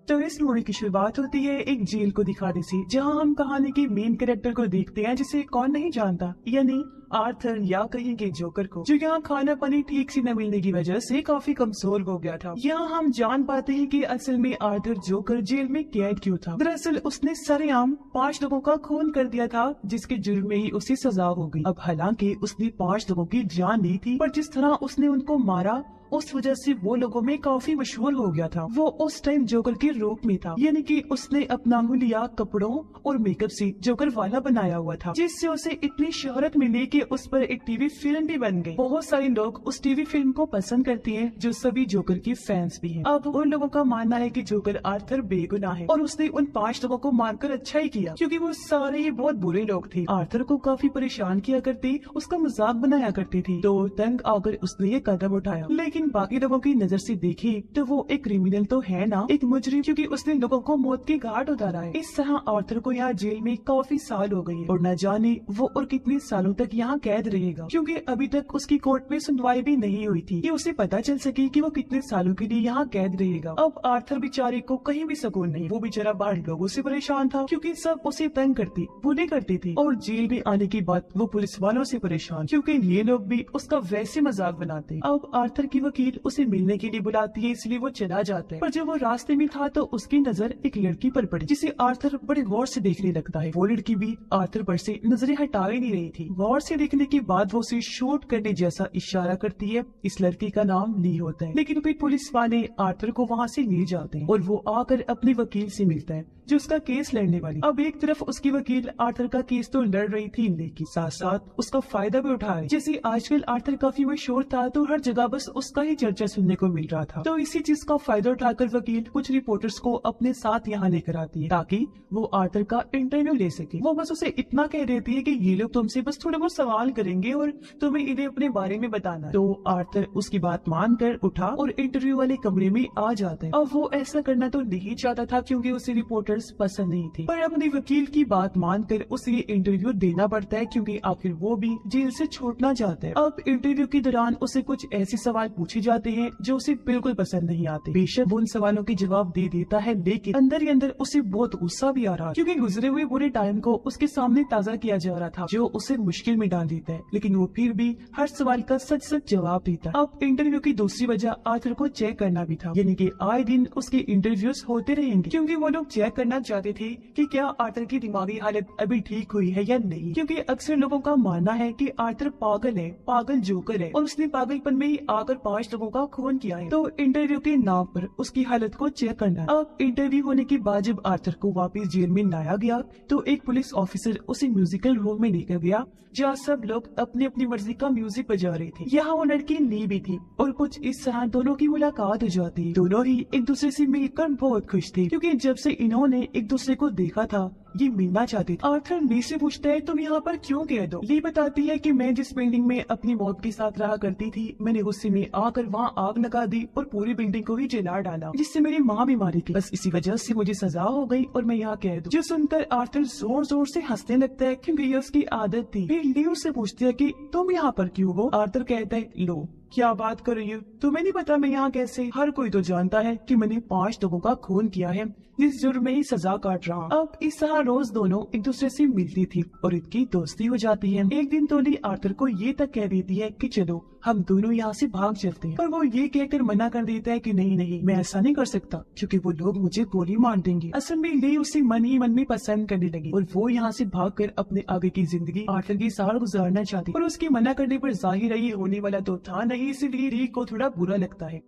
تو اس مووی کی شروعات ہوتی ہے ایک جیل کو دکھانے سے، جہاں ہم کہانی کے مین کریکٹر کو دیکھتے ہیں جسے کون نہیں جانتا، یعنی آرتھر یا کہیں گے جوکر کو، جو یہاں کھانا پانی ٹھیک سے نہ ملنے کی وجہ سے کافی کمزور ہو گیا تھا۔ یہاں ہم جان پاتے ہیں کہ اصل میں آرتھر جوکر جیل میں قید کیوں تھا۔ دراصل اس نے سرے عام 5 لوگوں کا خون کر دیا تھا، جس کے جرم میں ہی اسے سزا ہو گئی۔ اب حالانکہ اس نے 5 لوگوں کی جان لی تھی، پر جس طرح اس نے ان کو مارا اس وجہ سے وہ لوگوں میں کافی مشہور ہو گیا تھا۔ وہ اس ٹائم جوکر کے روپ میں تھا، یعنی کہ اس نے اپنا حلیہ کپڑوں اور میک اپ سے جوکر والا بنایا ہوا تھا، جس سے اسے اتنی شہرت ملی کہ اس پر ایک ٹی وی فلم بھی بن گئی۔ بہت سارے لوگ اس ٹی وی فلم کو پسند کرتے ہیں، جو سبھی جوکر کے فینس بھی ہیں۔ اب ان لوگوں کا ماننا ہے کہ جوکر آرتھر بے گناہ ہے اور اس نے ان 5 لوگوں کو مار کر اچھا ہی کیا، کیونکہ وہ سارے ہی بہت برے لوگ تھے، آرتھر کو کافی پریشان کیا کرتے، اس کا مذاق بنایا کرتے تھے، تو تنگ آ کر اس نے یہ قدم اٹھایا۔ لیکن باقی لوگوں کی نظر سے دیکھے تو وہ ایک کریمنل تو ہے نا، ایک مجرم، کیونکہ اس نے لوگوں کو موت کے گھاٹ اتارا ہے۔ اس طرح آرتھر کو یہاں جیل میں کافی سال ہو گئی ہے اور نہ جانے وہ اور کتنے سالوں تک یہاں قید رہے گا، کیونکہ ابھی تک اس کی کورٹ میں سنوائی بھی نہیں ہوئی تھی کہ اسے پتا چل سکے کہ وہ کتنے سالوں کے لیے یہاں قید رہے گا۔ اب آرتھر بیچارے کو کہیں بھی سکون نہیں، وہ بیچارہ باہر لوگوں سے پریشان تھا، کیونکہ سب اسے تنگ کرتے بولے کرتے تھے، اور جیل میں آنے کے بعد وہ پولیس والوں سے پریشان، کیونکہ یہ لوگ بھی اس کا ویسے مذاق بناتے۔ اب آرتھر کی وکیل اسے ملنے کے لیے بلاتی ہے، اس لیے وہ چلا جاتا ہے، پر جب وہ راستے میں تھا تو اس کی نظر ایک لڑکی پر پڑی، جسے آرتھر بڑے غور سے دیکھنے لگتا ہے۔ وہ لڑکی بھی آرتھر پر سے نظریں ہٹا ہی نہیں رہی تھی۔ غور سے دیکھنے کے بعد وہ اسے شوٹ کرنے جیسا اشارہ کرتی ہے۔ اس لڑکی کا نام لی ہوتا ہے، لیکن پھر پولیس والے آرتھر کو وہاں سے لے جاتے ہیں اور وہ آ کر اپنے وکیل سے ملتا ہے، جو اس کا کیس لڑنے والی۔ اب ایک طرف اس کی وکیل آرتھر کا کیس تو لڑ رہی تھی، لیکن ساتھ ساتھ اس کا فائدہ بھی اٹھا رہی، جیسے آج کل آرتھر کافی مشہور تھا تو ہر جگہ بس اس کا ہی چرچا سننے کو مل رہا تھا، تو اسی چیز کا فائدہ اٹھا کر وکیل کچھ رپورٹرز کو اپنے ساتھ یہاں لے کر آتی ہے تاکہ وہ آرتھر کا انٹرویو لے سکے۔ وہ بس اسے اتنا کہہ دیتی ہے کہ یہ لوگ تم سے بس تھوڑے بہت سوال کریں گے اور تمہیں انہیں اپنے بارے میں بتانا ہے۔ تو آرتھر اس کی بات مان کر اٹھا اور انٹرویو والے کمرے میں آ جاتا ہے۔ اب وہ ایسا کرنا تو نہیں چاہتا تھا کیونکہ اسے رپورٹرز پسند نہیں تھے، پر اپنی وکیل کی بات مان کر اسے یہ انٹرویو دینا پڑتا ہے کیونکہ آخر وہ بھی جیل سے چھوٹنا چاہتا ہے۔ اب انٹرویو کے دوران اسے کچھ ایسے سوال پوچھے جاتے ہیں جو اسے بالکل پسند نہیں آتے۔ بے شک وہ ان سوالوں کے جواب دے دیتا ہے، لیکن اندر ہی اندر اسے بہت غصہ بھی آ رہا کیونکہ گزرے ہوئے برے ٹائم کو اس کے سامنے تازہ کیا جا رہا تھا، جو اسے مشکل میں ڈال دیتا ہے، لیکن وہ پھر بھی ہر سوال کا سچ سچ جواب دیتا ہے۔ اب انٹرویو کی دوسری وجہ آرتھر کو چیک کرنا بھی تھا، یعنی کہ آئے دن اس کے انٹرویوز ہوتے رہیں گے، کیونکہ وہ لوگ چیک کرنا چاہتے تھے کہ کیا آرتھر کی دماغی حالت ابھی ٹھیک ہوئی ہے یا نہیں، کیونکہ اکثر لوگوں کا ماننا ہے کہ آرتھر پاگل ہے، پاگل جوکر ہے، اور اس نے پاگل پن میں ہی آ کر 5 لوگوں کا خون کیا ہے، تو انٹرویو کے نام پر اس کی حالت کو چیک کرنا ہے۔ اب انٹرویو ہونے کے بعد جب آرتھر کو واپس جیل میں لایا گیا تو ایک پولیس آفیسر اسے میوزیکل روم میں لے کر گیا، جہاں سب لوگ اپنی اپنی مرضی کا میوزک بجا رہے تھے۔ یہاں وہ لڑکی لی بھی تھی اور کچھ اس طرح دونوں کی ملاقات ہو جاتی۔ دونوں ہی ایک دوسرے سے مل کر بہت خوش تھے، کیونکہ جب سے انہوں نے ایک دوسرے کو دیکھا تھا یہ ملنا چاہتے تھے۔ آرتھر لی سے پوچھتا ہے تم یہاں پر کیوں قید ہو؟ لی بتاتی ہے کہ میں جس بلڈنگ میں اپنی موت کے ساتھ رہا کرتی تھی، میں نے غصے میں آ کر وہاں آگ لگا دی اور پوری بلڈنگ کو ہی جلا ڈالا، جس سے میری ماں بھی ماری تھی، بس اسی وجہ سے مجھے سزا ہو گئی اور میں یہاں قید ہوں۔ جو سن کر آرتھر زور زور سے ہنسنے لگتا ہے کیونکہ یہ اس کی عادت تھی۔ پھر لی اس سے پوچھتی ہے کہ تم یہاں پر کیوں ہو؟ آرتھر کہتا ہے لو کیا بات کر رہی ہو، تمہیں نہیں پتا میں یہاں کیسے؟ ہر کوئی تو جانتا ہے کہ میں نے 5 لوگوں کا خون کیا ہے، جس جرم میں ہی سزا کاٹ رہا ہوں۔ اب اس طرح روز دونوں ایک دوسرے سے ملتی تھی اور ان کی دوستی ہو جاتی ہے۔ ایک دن تو لی آرتھر کو یہ تک کہہ دیتی ہے کہ چلو ہم دونوں یہاں سے بھاگ چلتے ہیں، پر وہ یہ کہہ کر منع کر دیتا ہے کہ نہیں میں ایسا نہیں کر سکتا کیونکہ وہ لوگ مجھے گولی مار دیں گے۔ اصل میں لی اسے من ہی من میں پسند کرنے لگی اور وہ یہاں سے بھاگ کر اپنے آگے کی زندگی آرتھر کے ساتھ گزارنا چاہتی، اور اس کی منع کرنے پر ظاہر ہے یہ ہونے والا تو تھا نہیں، اسی لیے لی کو تھوڑا برا لگتا ہے۔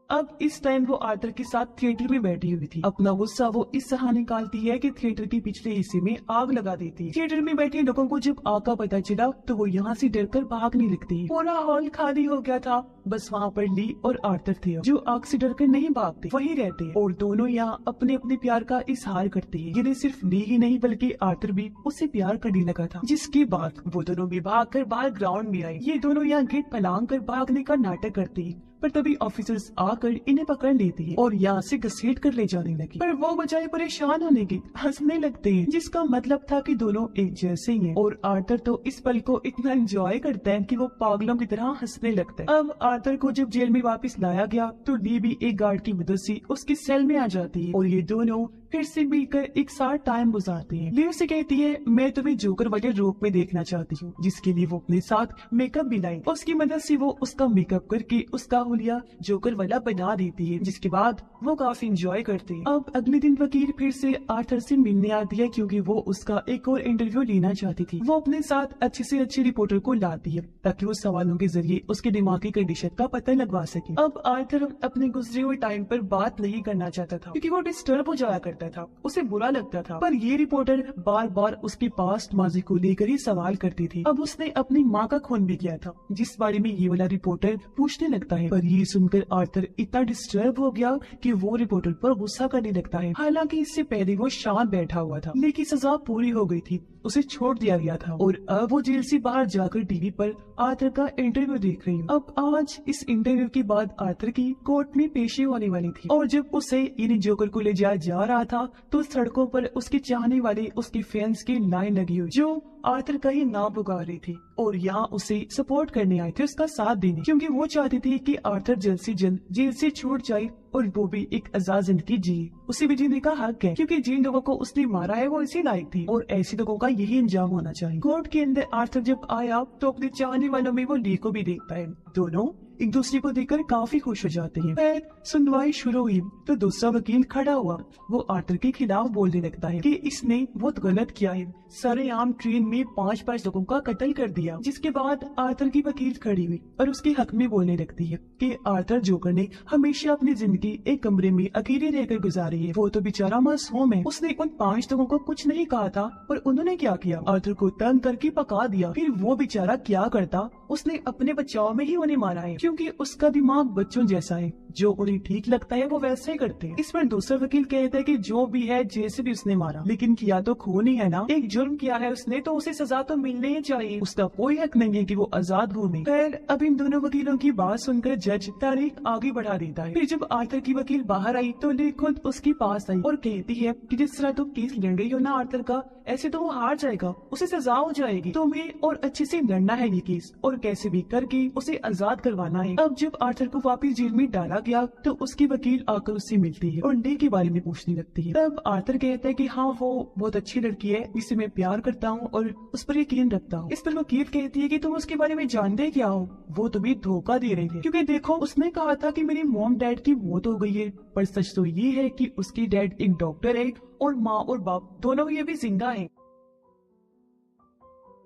اب اس ٹائم وہ آرتھر کے ساتھ تھیٹر میں بیٹھی ہوئی تھی۔ اپنا غصہ وہ اس طرح نکالتی ہے کہ تھیٹر کے پچھلے حصے میں آگ لگا دیتی ہے۔ تھیٹر میں بیٹھے لوگوں کو جب آگ کا پتہ چلا تو وہ یہاں سے ڈر کر بھاگنے لگتی ہے۔ پورا ہال خالی ہو گیا تھا، بس وہاں پر لی اور آرتھر تھے جو آگ سے ڈر کر نہیں بھاگتے، وہیں رہتے ہیں، اور دونوں یہاں اپنے اپنے پیار کا اظہار کرتے ہیں۔ یہ صرف لی ہی نہیں بلکہ آرتھر بھی اس سے پیار کرنے لگا تھا، جس کے بعد وہ دونوں بھی بھاگ کر باہر گراؤنڈ میں آئے۔ یہ دونوں یہاں گیٹ پھلانگ کر بھاگنے کا ناٹک کرتے ہیں، पर तभी ऑफिसर्स आकर इन्हें पकड़ लेती है और यहाँ से घसीट कर ले जाने लगी। पर वो बजाय परेशान होने के हंसने लगते हैं, जिसका मतलब था कि दोनों एक जैसे ही हैं। और आर्थर तो इस पल को इतना एंजॉय करता है कि वो पागलों की तरह हंसने लगता है। अब आर्थर को जब जेल में वापस लाया गया तो ली भी एक गार्ड की मदद से उसकी सेल में आ जाती है और ये दोनों फिर से मिलकर एक साथ टाइम गुजारते हैं। ली उसे कहती है, मैं तुम्हें जोकर वाले रूप में देखना चाहती हूँ, जिसके लिए वो अपने साथ मेकअप भी लाई। उसकी मदद से वो उसका मेकअप करके उसका हुलिया जोकर वाला बना देती है, जिसके बाद वो काफी एंजॉय करते हैं। अब अगले दिन वकील फिर से आर्थर से मिलने आती है क्योंकि वो उसका एक और इंटरव्यू लेना चाहती थी। वो अपने साथ अच्छे से अच्छे रिपोर्टर को लाती है ताकि वो सवालों के जरिए उसके दिमागी कंडीशन का पता लगवा सके। अब आर्थर अपने गुजरे हुए टाइम पर बात नहीं करना चाहता था क्योंकि वो डिस्टर्ब हो जाया करता था, उसे बुरा लगता था। पर ये रिपोर्टर बार बार उसके पास्ट माजी को लेकर ही सवाल करती थी। अब उसने अपनी माँ का खून भी किया था, जिस बारे में ये वाला रिपोर्टर पूछने लगता है। पर ये सुनकर आर्थर इतना डिस्टर्ब हो गया कि वो रिपोर्टर पर गुस्सा करने लगता है। हालांकि इससे पहले वो शांत बैठा हुआ था, लेकिन सजा पूरी हो गई थी, उसे छोड़ दिया गया था और अब वो जेल से बाहर जाकर टीवी पर आर्थर का इंटरव्यू देख रही है। अब आज इस इंटरव्यू के बाद आर्थर की कोर्ट में पेशी होने वाली थी और जब उसे इन जोकर को ले जाया जा रहा था तो सड़कों पर उसके चाहने वाले, उसके फैंस की लाइन लगी हुई जो आर्थर का ही नाम पुकार रही थी और यहाँ उसे सपोर्ट करने आए थे, उसका साथ देने, क्योंकि वो चाहती थी कि आर्थर जल्द से जल्द जेल से छूट जाए और वो भी एक आजाद जिंदगी जिए। उसे भी जीने का हक है क्योंकि जिन लोगों को उसने मारा है वो इसी लायक थी और ऐसे लोगों का यही अंजाम होना चाहिए। कोर्ट के अंदर आर्थर जब आया तो अपने चाहने वालों में वो ली को भी देखता है। दोनों एक दूसरे को देखकर काफी खुश हो जाते हैं। फिर सुनवाई शुरू हुई तो दूसरा वकील खड़ा हुआ। वो आर्थर के खिलाफ बोलने लगता है कि इसने बहुत गलत किया है, सरेआम ट्रेन में 5 लोगों का कत्ल कर दिया। जिसके बाद आर्थर की वकील खड़ी हुई और उसके हक में बोलने लगती है कि आर्थर जोकर ने हमेशा अपनी जिंदगी एक कमरे में अकेले रहकर गुजारी है। वो तो बेचारा मासूम है, उसने उन 5 लोगों को कुछ नहीं कहा था पर उन्होंने क्या किया, आर्थर को तंग करके पका दिया। फिर वो बेचारा क्या करता, उसने अपने बचाव में ही उन्हें मारा है क्योंकि उसका दिमाग बच्चों जैसा है, जो उन्हें ठीक लगता है वो वैसे ही करते हैं। इस पर दूसरा वकील कहता है कि जो भी है, जैसे भी उसने मारा, लेकिन किया तो खून ही है ना, एक जुर्म किया है उसने तो उसे सजा तो मिलनी ही चाहिए, उसका कोई हक नहीं है कि वो आजाद घूमे। खैर अब इन दोनों वकीलों की बात सुनकर जज तारीख आगे बढ़ा देता है। फिर जब आर्थर की वकील बाहर आई तो ली खुद उसके पास आई और कहती है कि जिस तरह तुम केस लड़ रही हो ना आर्थर का, ऐसे तो वो हार जाएगा, उसे सजा हो जाएगी, तुम्हें और अच्छे से लड़ना है ये केस और कैसे भी करके उसे आजाद करवाना है। अब जब आर्थर को वापस जेल में डाला गया तो उसकी वकील आकर उससे मिलती है और ली के बारे में पूछने लगती है। तब आर्थर कहता है कि हाँ वो बहुत अच्छी लड़की है, जिससे मैं प्यार करता हूँ और उस पर यकीन रखता हूँ। इस पर वकील कहती है कि तुम उसके बारे में जानते क्या हो, वो तुम्हें धोखा दे रहे थे क्योंकि देखो उसने कहा था कि मेरी मॉम डैड की मौत हो गई है, पर सच तो ये है कि उसकी डैड एक डॉक्टर है और माँ और बाप दोनों ही अभी जिंदा हैं।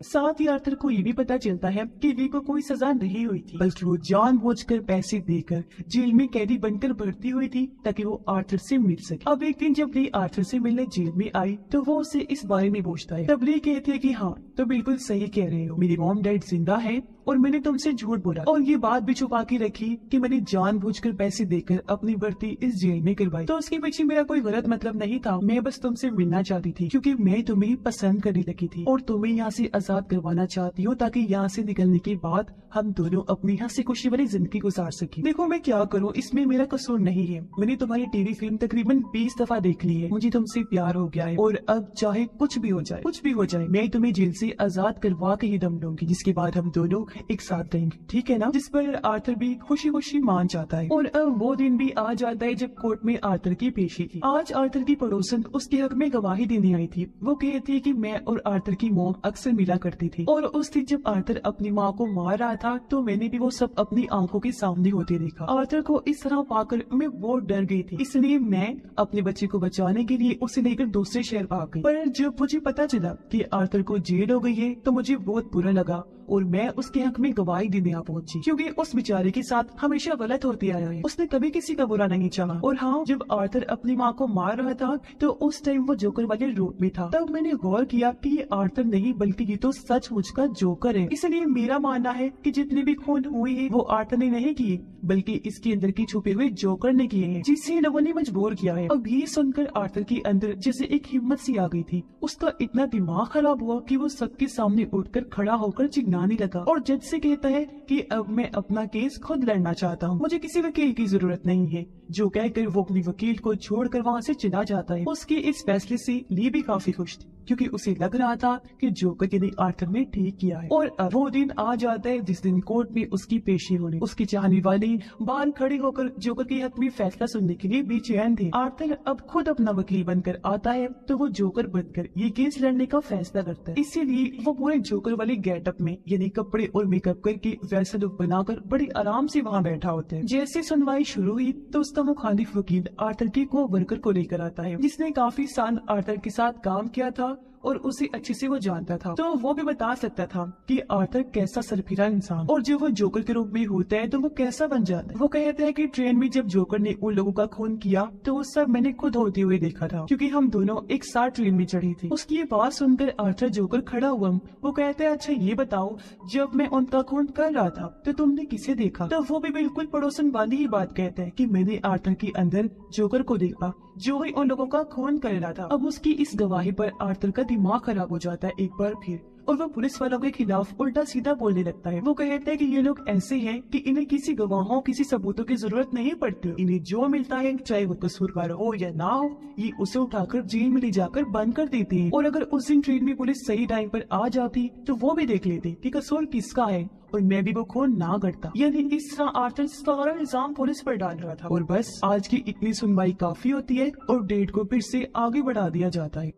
साथ ही आर्थर को ये भी पता चलता है कि ली को कोई सजा नहीं हुई थी, बल्कि वो जानबूझकर पैसे देकर जेल में कैदी बनकर भर्ती हुई थी ताकि वो आर्थर से मिल सके। अब एक दिन जब ली आर्थर से मिलने जेल में आई तो वो उसे इस बारे में पूछता है। तब ली कहती है कि हाँ तो बिल्कुल सही कह रहे हो, मेरी मॉम डैड जिंदा है और मैंने तुमसे झूठ बोला और ये बात भी छुपा के रखी कि मैंने जानबूझकर पैसे देकर अपनी भर्ती इस जेल में करवाई। तो उसके पीछे मेरा कोई गलत मतलब नहीं था, मैं बस तुमसे मिलना चाहती थी क्योंकि मैं तुम्हें पसंद करने लगी थी और तुम्हें यहाँ से आजाद करवाना चाहती हूँ ताकि यहाँ से निकलने के बाद हम दोनों अपनी हंसी खुशी वाली जिंदगी गुजार सके। देखो मैं क्या करूँ, इसमें मेरा कसूर नहीं है, मैंने तुम्हारी टीवी फिल्म तकरीबन 20 दफा देख ली है, मुझे तुमसे प्यार हो गया है और अब चाहे कुछ भी हो जाए, कुछ भी हो जाए, मैं तुम्हें जेल से आजाद करवा के ही दम लूंगी, जिसके बाद हम दोनों एक साथ रहेंगे, ठीक है ना। जिस पर आर्थर भी खुशी खुशी मान जाता है और अब वो दिन भी आ जाता है जब कोर्ट में आर्थर की पेशी थी। आज आर्थर की पड़ोसन उसके हक में गवाही देने आई थी। वो कहती है कि मैं और आर्थर की मॉम अक्सर मिला करती थी और उस दिन जब आर्थर अपनी माँ को मार रहा था तो मैंने भी वो सब अपनी आंखों के सामने होते देखा। आर्थर को इस तरह पाकर मैं बहुत डर गई थी, इसलिए मैं अपने बच्चे को बचाने के लिए उसे लेकर दूसरे शहर भाग गई। पर जब मुझे पता चला कि आर्थर को जेल हो गई है तो मुझे बहुत बुरा लगा और मैं उसके हक में गवाही देने आ पहुंची क्योंकि उस बेचारे के साथ हमेशा गलत होते आया है, उसने कभी किसी का बुरा नहीं चाहा। और हाँ, जब आर्थर अपनी माँ को मार रहा था तो उस टाइम वो जोकर वाले रूप में था। तब मैंने गौर किया कि ये आर्थर नहीं बल्कि ये तो सचमुच का जोकर है। इसलिए मेरा मानना है कि जितने भी खून हुए हैं वो आर्थर ने नहीं किए बल्कि इसके अंदर की छुपे हुए जोकर ने किए हैं, जिसे लोगों ने मजबूर किया है। अब ये सुनकर आर्थर के अंदर जैसे एक हिम्मत सी आ गई थी, उसका इतना दिमाग खराब हुआ कि वो सबके सामने उठकर खड़ा होकर चिल्लाने चिल्लाने लगा और जज से कहता है कि अब मैं अपना केस खुद लड़ना चाहता हूँ, मुझे किसी वकील की जरूरत नहीं है। जो कहकर वो अपने वकील को छोड़कर वहाँ से चला जाता है। उसके इस फैसले से ली भी काफी खुश थी, क्योंकि उसे लग रहा था कि जोकर के लिए आर्थर ने ठीक किया है। और अब वो दिन आ जाता है जिस दिन कोर्ट में उसकी पेशी होनी। उसके चाहने वाले बाहर खड़े होकर जोकर के हक में फैसला सुनने के लिए बेचैन थे। आर्थर अब खुद अपना वकील बनकर आता है तो वो जोकर बनकर ये केस लड़ने का फैसला करता है। इसीलिए वो पूरे जोकर वाले गेटअप में यानी कपड़े और मेकअप करके वैसा लुक बनाकर बड़ी आराम से वहाँ बैठा होता है। जैसे सुनवाई शुरू हुई तो उसका मुखालिफ वकील आर्थर के को वर्कर को लेकर आता है, जिसने काफी साल आर्थर के साथ काम किया था और उसे अच्छे से वो जानता था, तो वो भी बता सकता था कि आर्थर कैसा सरफिरा इंसान और जब वो जोकर के रूप में होता है तो वो कैसा बन जाता है। वो कहता है कि ट्रेन में जब जोकर ने उन लोगों का खून किया तो वो सब मैंने खुद होते हुए देखा था, क्योंकि हम दोनों एक साथ ट्रेन में चढ़ी थी। उसकी ये बात सुनकर आर्थर जोकर खड़ा हुआ। वो कहता है, अच्छा ये बताओ, जब मैं उनका खून कर रहा था तो तुमने किसे देखा? तो वो भी बिल्कुल पड़ोसन वाली ही बात कहता है कि मैंने आर्थर के अंदर जोकर को देखा जो ही उन लोगों का खून कर रहा था। अब उसकी इस गवाही पर आर्थर का दिमाग खराब हो जाता है एक बार फिर, और वो पुलिस वालों के खिलाफ उल्टा सीधा बोलने लगता है। वो कहते हैं कि ये लोग ऐसे हैं कि इन्हें किसी गवाहों किसी सबूतों की जरूरत नहीं पड़ती। इन्हें जो मिलता है, चाहे वो कसूरवार हो या ना हो, ये उसे उठाकर जेल में ले जाकर बंद कर देते हैं। और अगर उस दिन ट्रेन में पुलिस सही टाइम पर आ जाती तो वो भी देख लेते कि कसूर किसका है और मैं भी वो खून ना करता। यानी इस तरह आर्थर सारा इल्जाम पुलिस पर डाल रहा था। और बस आज की इतनी सुनवाई काफी होती है और डेट को फिर से आगे बढ़ा दिया जाता है।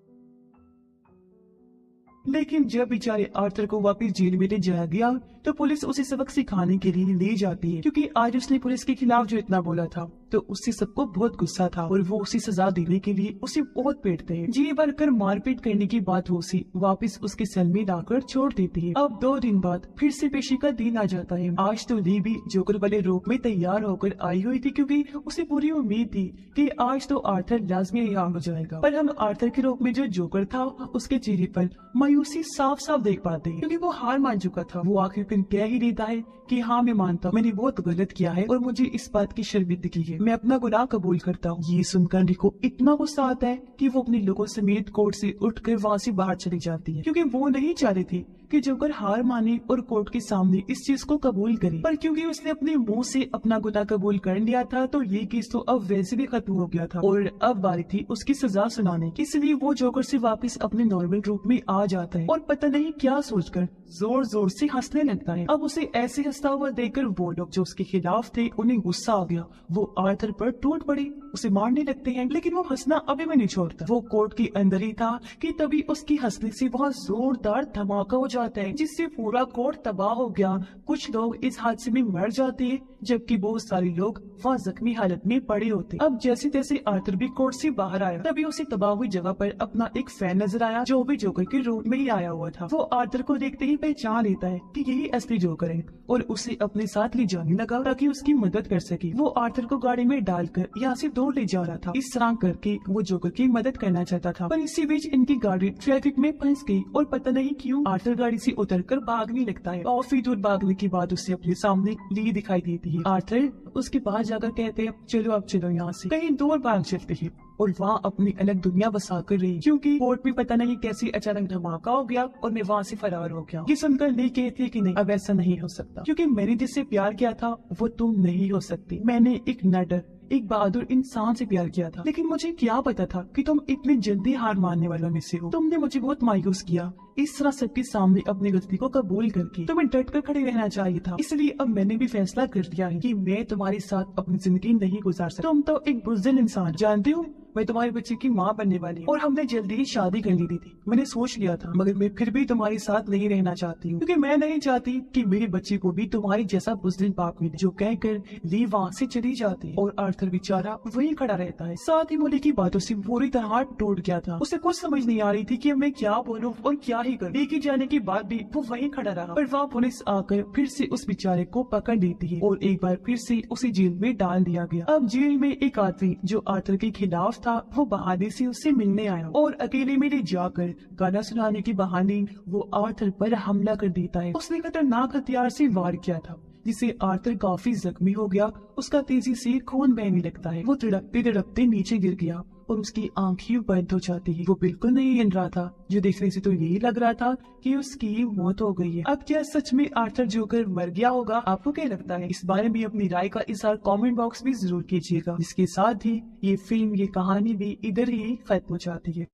लेकिन जब बेचारे आर्थर को वापस जेल में ले जाया गया तो पुलिस उसे सबक सिखाने के लिए ले जाती है, क्योंकि आज उसने पुलिस के खिलाफ जो इतना बोला था तो उससे सबको बहुत गुस्सा था और वो उसे सजा देने के लिए उसे बहुत पीटते हैं। जी भरकर मारपीट करने की बात वो उसे वापस उसके सेल में लाकर छोड़ देती है। अब 2 दिन बाद फिर से पेशी का दिन आ जाता है। आज तो ली भी जोकर वाले रूप में तैयार होकर आई हुई थी, क्योंकि उसे पूरी उम्मीद थी कि आज तो आर्थर लाजमी रिहा हो जाएगा। पर हम आर्थर के रूप में जो जोकर था उसके चेहरे पर मायूसी साफ साफ देख पाते हैं, क्योंकि वो हार मान चुका था। वो आखिर कह ही देता है कि हाँ मैं मानता हूँ, मैंने बहुत गलत किया है और मुझे इस बात की शर्मिंदगी है, मैं अपना गुनाह कबूल करता हूँ। ये सुनकर ली को इतना गुस्सा आता है कि वो अपने लोगों समेत कोर्ट से उठकर वहाँ से बाहर चली जाती है, क्योंकि वो नहीं चाह रही थी कि जोकर हार माने और कोर्ट के सामने इस चीज को कबूल करे। पर क्योंकि उसने अपने मुंह से अपना गुनाह कबूल कर लिया था तो ये केस तो अब वैसे भी खत्म हो गया था और अब बारी थी उसकी सजा सुनाने की। इसलिए वो जोकर से वापस अपने नॉर्मल रूप में आ जाता है और पता नहीं क्या सोचकर जोर जोर से हंसने लगता है। अब उसे ऐसे हंसता हुआ देखकर वो लोग जो उसके खिलाफ थे उन्हें गुस्सा आ गया। वो आर्थर पर टूट पड़े, उसे मारने लगते हैं, लेकिन वो हंसना अभी भी नहीं छोड़ता। वो कोर्ट के अंदर ही था कि तभी उसकी हंसने से बहुत जोरदार धमाका हो जाता है, जिससे पूरा कोर्ट तबाह हो गया। कुछ लोग इस हादसे में मर जाते हैं जबकि बहुत सारे लोग वहाँ जख्मी हालत में पड़े होते। अब जैसे तैसे आर्थर भी कोर्ट से बाहर आया, तभी उसे तबाह हुई जगह पर अपना एक फैन नजर आया जो भी जोकर के रूप में ही आया हुआ था। वो आर्थर को देखते ही पहचान लेता है कि यही असली जोकर है और उसे अपने साथ ले जाने लगा ताकि उसकी मदद कर सके। वो आर्थर को गाड़ी में डालकर यहाँ से दूर ले जा रहा था। इस तरह करके वो जोकर की मदद करना चाहता था, पर इसी बीच इनकी गाड़ी ट्रैफिक में फंस गई और पता नहीं क्यों आर्थर गाड़ी से उतरकर भागने लगता है। काफी दूर भागने के बाद उसे अपने सामने ली दिखाई देती है। आर्थर उसके पास जाकर कहते हैं, चलो अब चलो यहाँ से कहीं दूर भाग चलते हैं और वहाँ अपनी अलग दुनिया बसा कर रही, क्योंकि कोर्ट में पता नहीं कैसे अचानक धमाका हो गया और मैं वहाँ से फरार हो गया। ये सुनकर ली कहती है कि नहीं, अब ऐसा नहीं हो सकता, क्योंकि मैंने जिससे प्यार किया था वो तुम नहीं हो सकती। मैंने एक नडर एक बहादुर इंसान से प्यार किया था, लेकिन मुझे क्या पता था कि तुम इतनी जल्दी हार मानने वालों में से हो। तुमने मुझे बहुत मायूस किया। इस तरह सबके सामने अपनी गलती को कबूल करके तुम्हें डट कर खड़े रहना चाहिए था। इसलिए अब मैंने भी फैसला कर लिया है कि मैं तुम्हारे साथ अपनी जिंदगी नहीं गुजार सकता। तुम तो एक बुज़दिल इंसान, जानते हो मैं तुम्हारे बच्चे की माँ बनने वाली हूँ और हमने जल्दी ही शादी कर ली थी। मैंने सोच लिया था, मगर मैं फिर भी तुम्हारे साथ नहीं रहना चाहती हूँ, क्योंकि मैं नहीं चाहती कि मेरे बच्चे को भी तुम्हारी जैसा बुज़दिल बाप मिले। जो कहकर ली वहाँ से चली जाती है और आर्थर बेचारा वही खड़ा रहता है। साथ ही मोली की बातों से पूरी तरह टूट गया था। उसे कुछ समझ नहीं आ रही थी कि मैं क्या बोलूं और क्या ही करूं। लेके जाने के बाद भी वो वहीं खड़ा रहा, पर वहाँ पुलिस आकर फिर से उस बेचारे को पकड़ लेती है और एक बार फिर से उसे जेल में डाल दिया गया। अब जेल में एक आदमी जो आर्थर के खिलाफ था वो बहाने से उससे मिलने आया और अकेले में ले जाकर गाना सुनाने के बहाने वो आर्थर पर हमला कर देता है। उसने खतरनाक हथियार से वार किया था जिससे आर्थर काफी जख्मी हो गया। उसका तेजी से खून बहने लगता है। वो तड़पते तड़पते नीचे गिर गया اور اس کی آنکھیں بند ہو جاتی ہے. وہ بالکل نہیں ہل رہا تھا، جو دیکھنے سے تو یہی لگ رہا تھا کہ اس کی موت ہو گئی ہے. اب کیا سچ میں آرتھر جوکر مر گیا ہوگا؟ آپ کو کیا لگتا ہے؟ اس بارے میں اپنی رائے کا اظہار کامنٹ باکس میں ضرور کیجیے گا. اس کے ساتھ ہی یہ فلم، یہ کہانی بھی ادھر ہی ختم ہو جاتی ہے.